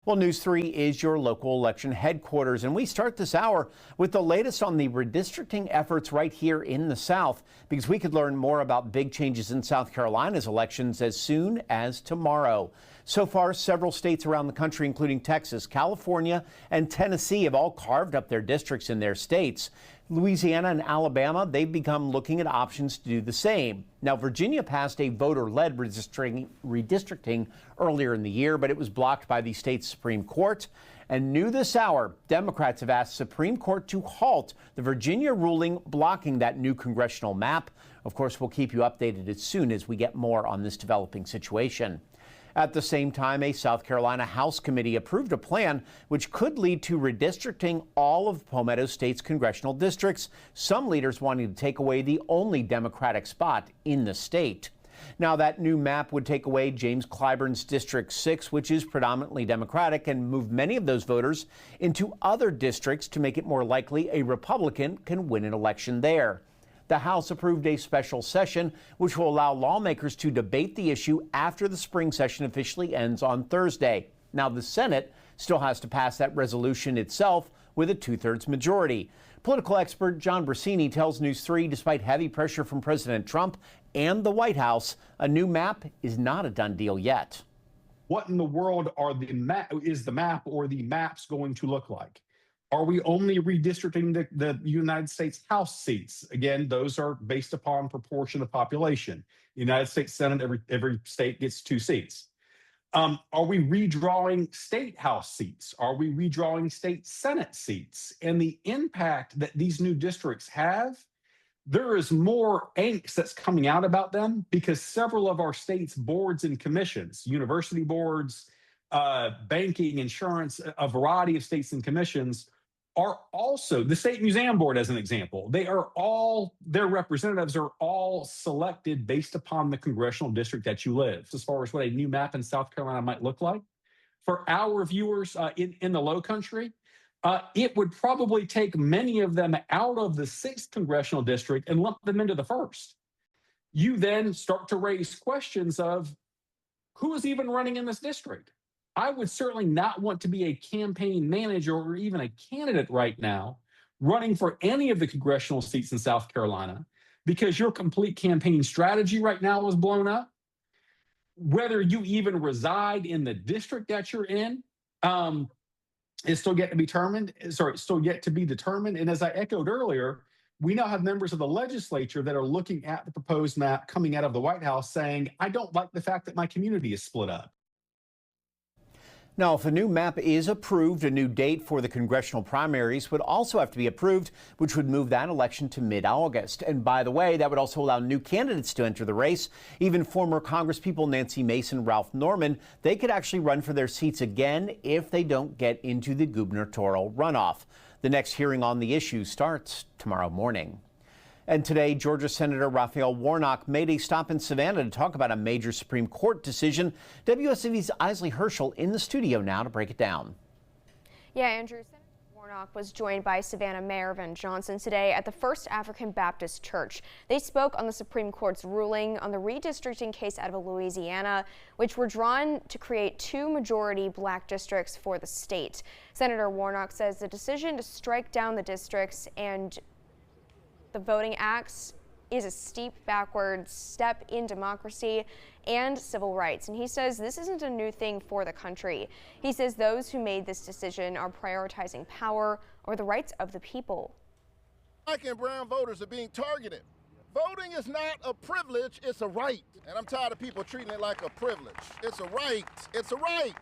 Well, News 3 is your local election headquarters, and we start this hour with the latest on the redistricting efforts right here in the South, because we could learn more about big changes in South Carolina's elections as soon as tomorrow. So far, several states around the country, including Texas, California, and Tennessee, have all carved up their districts in their states. Louisiana and Alabama, they've begun looking at options to do the same. Now, Virginia passed a voter-led redistricting earlier in the year, but it was blocked by the state's Supreme Court. And new this hour, Democrats have asked Supreme Court to halt the Virginia ruling blocking that new congressional map. Of course, we'll keep you updated as soon as we get more on this developing situation. At the same time, a South Carolina House committee approved a plan which could lead to redistricting all of Palmetto State's congressional districts, some leaders wanting to take away the only Democratic spot in the state. Now, that new map would take away James Clyburn's District 6, which is predominantly Democratic, and move many of those voters into other districts to make it more likely a Republican can win an election there. The House approved a special session which will allow lawmakers to debate the issue after the spring session officially ends on Thursday. Now, the Senate still has to pass that resolution itself with a two-thirds majority. Political expert John Brasini tells News 3, despite heavy pressure from President Trump and the White House, a new map is not a done deal yet. What in the world is the map or the maps going to look like? Are we only redistricting the United States House seats? Again, those are based upon proportion of population. United States Senate, every state gets 2 seats. Are we redrawing state House seats? Are we redrawing state Senate seats? And the impact that these new districts have, there is more angst that's coming out about them because several of our states' boards and commissions, university boards, banking, insurance, a variety of states and commissions, are also the State Museum Board, as an example. Their representatives are all selected based upon the congressional district that you live. As far as what a new map in South Carolina might look like, for our viewers in the Low Country, it would probably take many of them out of the 6th congressional district and lump them into the 1st. You then start to raise questions of who is even running in this district. I would certainly not want to be a campaign manager or even a candidate right now running for any of the congressional seats in South Carolina because your complete campaign strategy right now is blown up. Whether you even reside in the district that you're in is still yet to be determined. And as I echoed earlier, we now have members of the legislature that are looking at the proposed map coming out of the White House saying, I don't like the fact that my community is split up. Now, if a new map is approved, a new date for the congressional primaries would also have to be approved, which would move that election to mid-August. And by the way, that would also allow new candidates to enter the race. Even former Congresspeople Nancy Mason, Ralph Norman, they could actually run for their seats again if they don't get into the gubernatorial runoff. The next hearing on the issue starts tomorrow morning. And today, Georgia Senator Raphael Warnock made a stop in Savannah to talk about a major Supreme Court decision. WSAV's Isley Herschel in the studio now to break it down. Yeah, Andrew, Senator Warnock was joined by Savannah Mayor Van Johnson today at the First African Baptist Church. They spoke on the Supreme Court's ruling on the redistricting case out of Louisiana, which were drawn to create 2 majority black districts for the state. Senator Warnock says the decision to strike down the districts and the Voting Acts is a steep backwards step in democracy and civil rights. And he says this isn't a new thing for the country. He says those who made this decision are prioritizing power or the rights of the people. Black and brown voters are being targeted. Voting is not a privilege, it's a right. And I'm tired of people treating it like a privilege. It's a right. It's a right.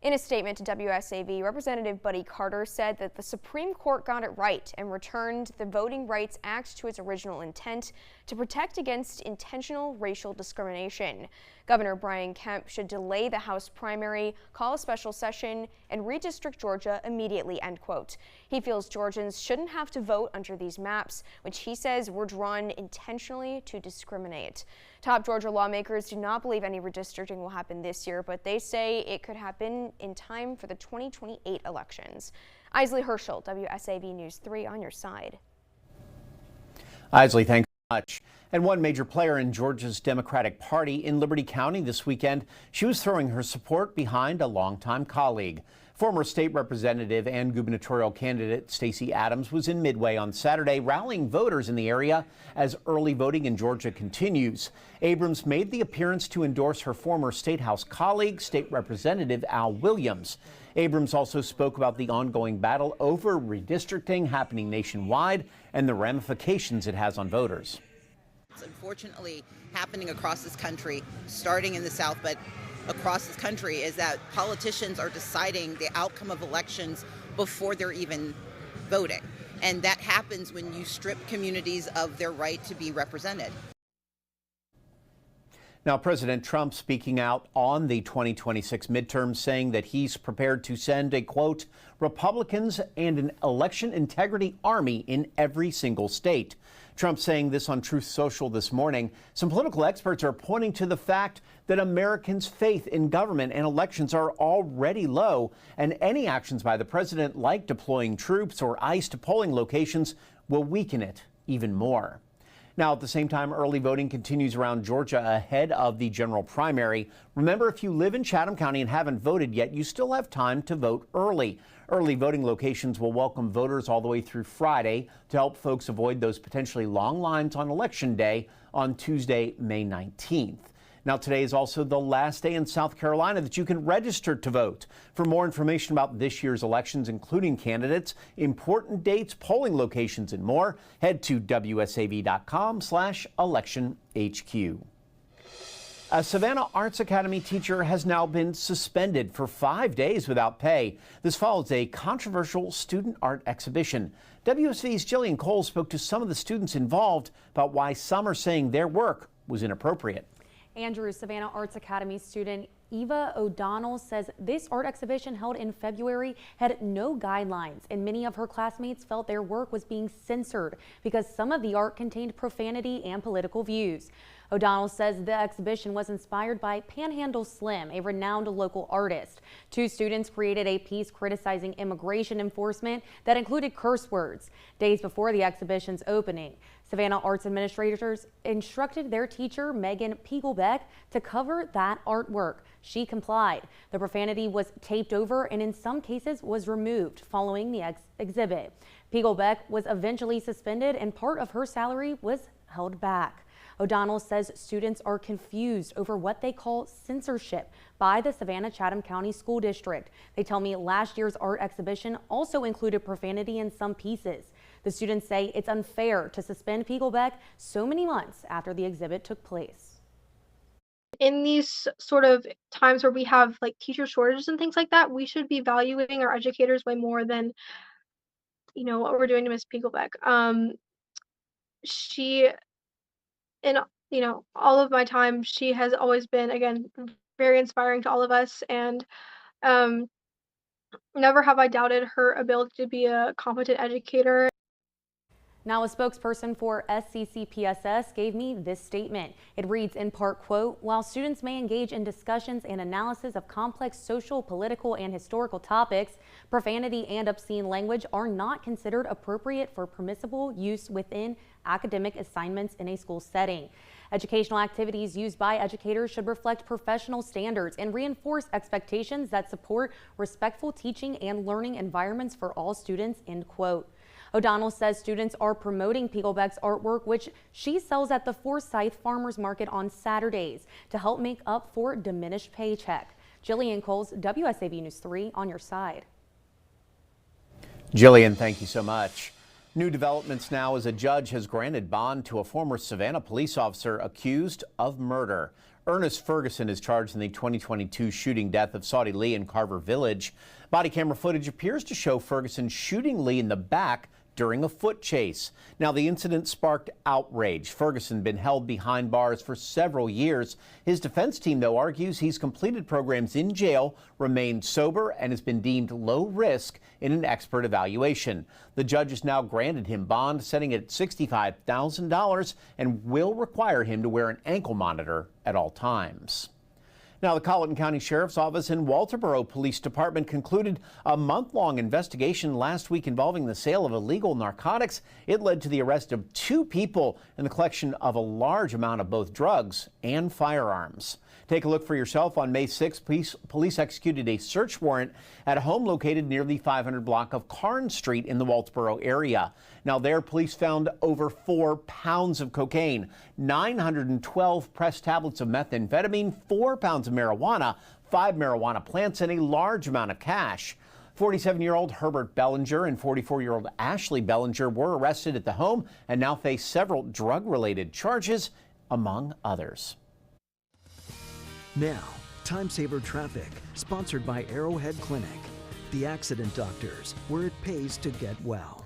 In a statement to WSAV, Representative Buddy Carter said that the Supreme Court got it right and returned the Voting Rights Act to its original intent to protect against intentional racial discrimination. Governor Brian Kemp should delay the House primary, call a special session, and redistrict Georgia immediately, end quote. He feels Georgians shouldn't have to vote under these maps, which he says were drawn intentionally to discriminate. Top Georgia lawmakers do not believe any redistricting will happen this year, but they say it could happen in time for the 2028 elections. Isley Herschel, WSAV News 3 on your side. Isley, thanks. Much. And one major player in Georgia's Democratic Party in Liberty County this weekend, she was throwing her support behind a longtime colleague. Former state representative and gubernatorial candidate Stacey Abrams was in Midway on Saturday, rallying voters in the area as early voting in Georgia continues. Abrams made the appearance to endorse her former State House colleague, State Representative Al Williams. Abrams also spoke about the ongoing battle over redistricting happening nationwide and the ramifications it has on voters. It's unfortunately happening across this country, starting in the South, but across this country, is that politicians are deciding the outcome of elections before they're even voting. And that happens when you strip communities of their right to be represented. Now, President Trump speaking out on the 2026 midterms, saying that he's prepared to send a, quote, Republicans and an election integrity army in every single state. Trump saying this on Truth Social this morning. Some political experts are pointing to the fact that Americans' faith in government and elections are already low, and any actions by the president, like deploying troops or ICE to polling locations, will weaken it even more. Now, at the same time, early voting continues around Georgia ahead of the general primary. Remember, if you live in Chatham County and haven't voted yet, you still have time to vote early. Early voting locations will welcome voters all the way through Friday to help folks avoid those potentially long lines on Election Day on Tuesday, May 19th. Now, today is also the last day in South Carolina that you can register to vote. For more information about this year's elections, including candidates, important dates, polling locations, and more, head to wsav.com/electionhq. A Savannah Arts Academy teacher has now been suspended for 5 days without pay. This follows a controversial student art exhibition. WSV's Jillian Cole spoke to some of the students involved about why some are saying their work was inappropriate. Andrew, Savannah Arts Academy student Eva O'Donnell says this art exhibition held in February had no guidelines, and many of her classmates felt their work was being censored because some of the art contained profanity and political views. O'Donnell says the exhibition was inspired by Panhandle Slim, a renowned local artist. Two students created a piece criticizing immigration enforcement that included curse words. Days before the exhibition's opening, Savannah Arts administrators instructed their teacher, Megan Piegelbeck, to cover that artwork. She complied. The profanity was taped over and in some cases was removed following the exhibit. Piegelbeck was eventually suspended and part of her salary was held back. O'Donnell says students are confused over what they call censorship by the Savannah-Chatham County School District. They tell me last year's art exhibition also included profanity in some pieces. The students say it's unfair to suspend Piegelbeck so many months after the exhibit took place. In these sort of times where we have like teacher shortages and things like that, we should be valuing our educators way more than, what we're doing to Miss Piegelbeck. She, in all of my time, she has always been, again, very inspiring to all of us, and never have I doubted her ability to be a competent educator. Now, a spokesperson for SCCPSS gave me this statement. It reads in part, quote, while students may engage in discussions and analysis of complex social, political, and historical topics, profanity and obscene language are not considered appropriate for permissible use within academic assignments in a school setting. Educational activities used by educators should reflect professional standards and reinforce expectations that support respectful teaching and learning environments for all students, end quote. O'Donnell says students are promoting Piegelbeck's artwork, which she sells at the Forsyth Farmers Market on Saturdays, to help make up for diminished paycheck. Jillian Coles, WSAV News 3, on your side. Jillian, thank you so much. New developments now as a judge has granted bond to a former Savannah police officer accused of murder. Ernest Ferguson is charged in the 2022 shooting death of Saudi Lee in Carver Village. Body camera footage appears to show Ferguson shooting Lee in the back during a foot chase. Now, the incident sparked outrage. Ferguson been held behind bars for several years. His defense team, though, argues he's completed programs in jail, remained sober, and has been deemed low risk in an expert evaluation. The judge has now granted him bond, setting it at $65,000, and will require him to wear an ankle monitor at all times. Now, the Colleton County Sheriff's Office and Walterboro Police Department concluded a month-long investigation last week involving the sale of illegal narcotics. It led to the arrest of 2 people and the collection of a large amount of both drugs and firearms. Take a look for yourself. On May 6th, police executed a search warrant at a home located near the 500 block of Carn Street in the Walterboro area. Now, there, police found over 4 pounds of cocaine, 912 pressed tablets of methamphetamine, 4 pounds of marijuana, 5 marijuana plants, and a large amount of cash. 47-year-old Herbert Bellinger and 44-year-old Ashley Bellinger were arrested at the home and now face several drug-related charges, among others. Now, Time Saver Traffic, sponsored by Arrowhead Clinic, the accident doctors, where it pays to get well.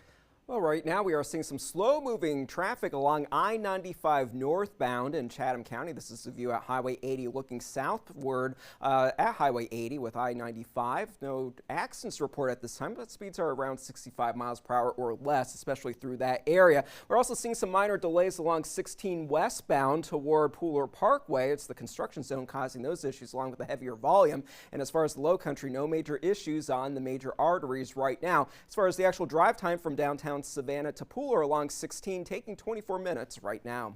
Well, right now we are seeing some slow-moving traffic along I-95 northbound in Chatham County. This is the view at Highway 80 looking southward at Highway 80 with I-95. No accidents reported at this time, but speeds are around 65 miles per hour or less, especially through that area. We're also seeing some minor delays along 16 westbound toward Pooler Parkway. It's the construction zone causing those issues along with the heavier volume. And as far as the low country, no major issues on the major arteries right now. As far as the actual drive time from downtown Savannah to Pooler along 16, taking 24 minutes right now.